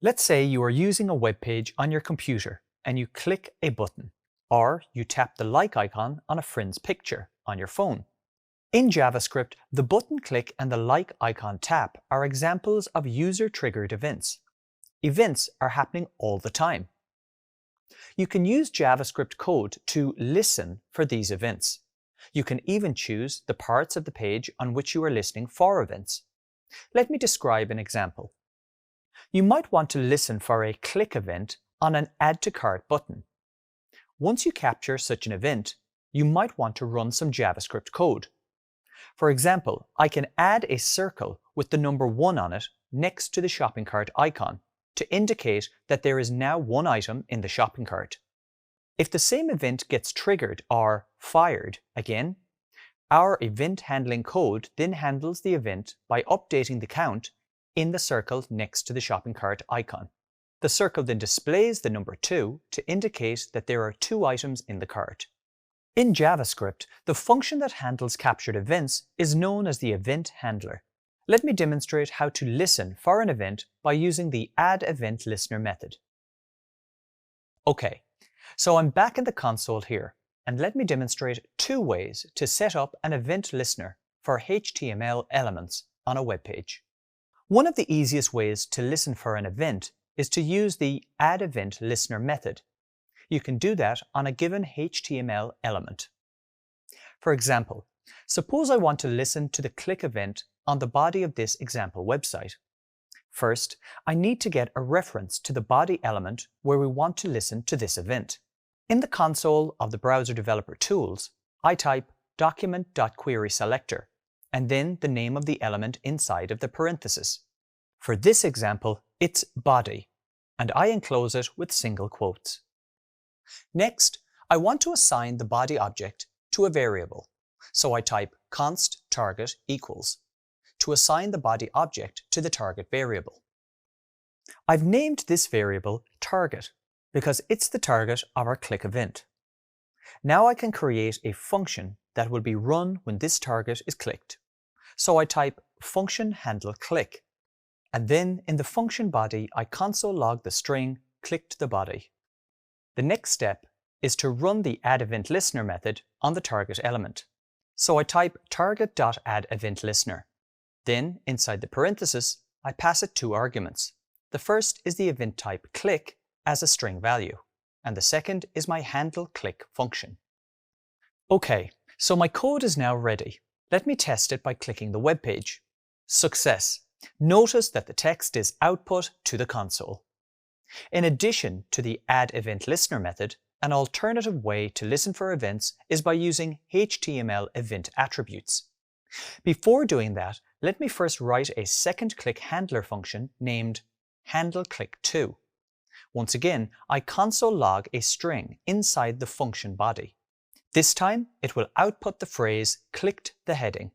Let's say you are using a web page on your computer and you click a button, or you tap the like icon on a friend's picture on your phone. In JavaScript, the button click and the like icon tap are examples of user-triggered events. Events are happening all the time. You can use JavaScript code to listen for these events. You can even choose the parts of the page on which you are listening for events. Let me describe an example. You might want to listen for a click event on an Add to Cart button. Once you capture such an event, you might want to run some JavaScript code. For example, I can add a circle with the number 1 on it next to the shopping cart icon to indicate that there is now one item in the shopping cart. If the same event gets triggered or fired again, our event handling code then handles the event by updating the count in the circle next to the shopping cart icon. The circle then displays the number 2 to indicate that there are 2 items in the cart. In JavaScript, the function that handles captured events is known as the event handler. Let me demonstrate how to listen for an event by using the addEventListener method. Okay, so I'm back in the console here, and let me demonstrate 2 ways to set up an event listener for HTML elements on a web page. One of the easiest ways to listen for an event is to use the addEventListener method. You can do that on a given HTML element. For example, suppose I want to listen to the click event on the body of this example website. First, I need to get a reference to the body element where we want to listen to this event. In the console of the Browser Developer Tools, I type document.querySelector and then the name of the element inside of the parenthesis. For this example, it's body, and I enclose it with single quotes. Next, I want to assign the body object to a variable, so I type const target equals to assign the body object to the target variable. I've named this variable target because it's the target of our click event. Now I can create a function that will be run when this target is clicked. So I type function handle click, and then in the function body I console log the string clicked the body. The next step is to run the addEventListener method on the target element. So I type target.addEventListener. Then, inside the parenthesis, I pass it 2 arguments. The first is the event type click as a string value, and the second is my handle click function. Okay, so my code is now ready. Let me test it by clicking the web page. Success! Notice that the text is output to the console. In addition to the addEventListener method, an alternative way to listen for events is by using HTML event attributes. Before doing that, let me first write a second click handler function named handleClick2. Once again, I console log a string inside the function body. This time, it will output the phrase clicked the heading.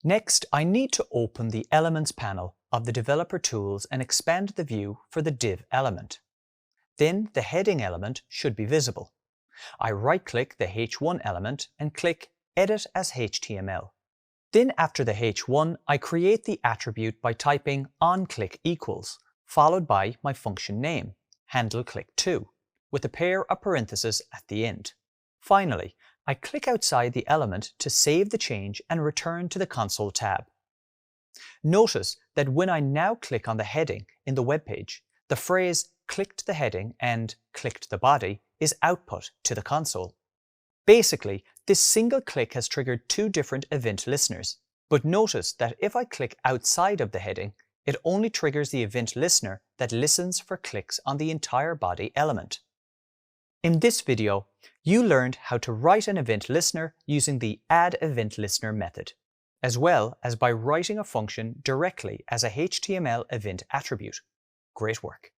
Next, I need to open the Elements panel of the Developer Tools and expand the view for the div element. Then the heading element should be visible. I right-click the H1 element and click Edit as HTML. Then after the H1, I create the attribute by typing onClick equals, followed by my function name, handleClick2, with a pair of parentheses at the end. Finally, I click outside the element to save the change and return to the console tab. Notice that when I now click on the heading in the web page, the phrase clicked the heading and clicked the body is output to the console. Basically, this single click has triggered 2 different event listeners, but notice that if I click outside of the heading, it only triggers the event listener that listens for clicks on the entire body element. In this video, you learned how to write an event listener using the addEventListener method, as well as by writing a function directly as a HTML event attribute. Great work!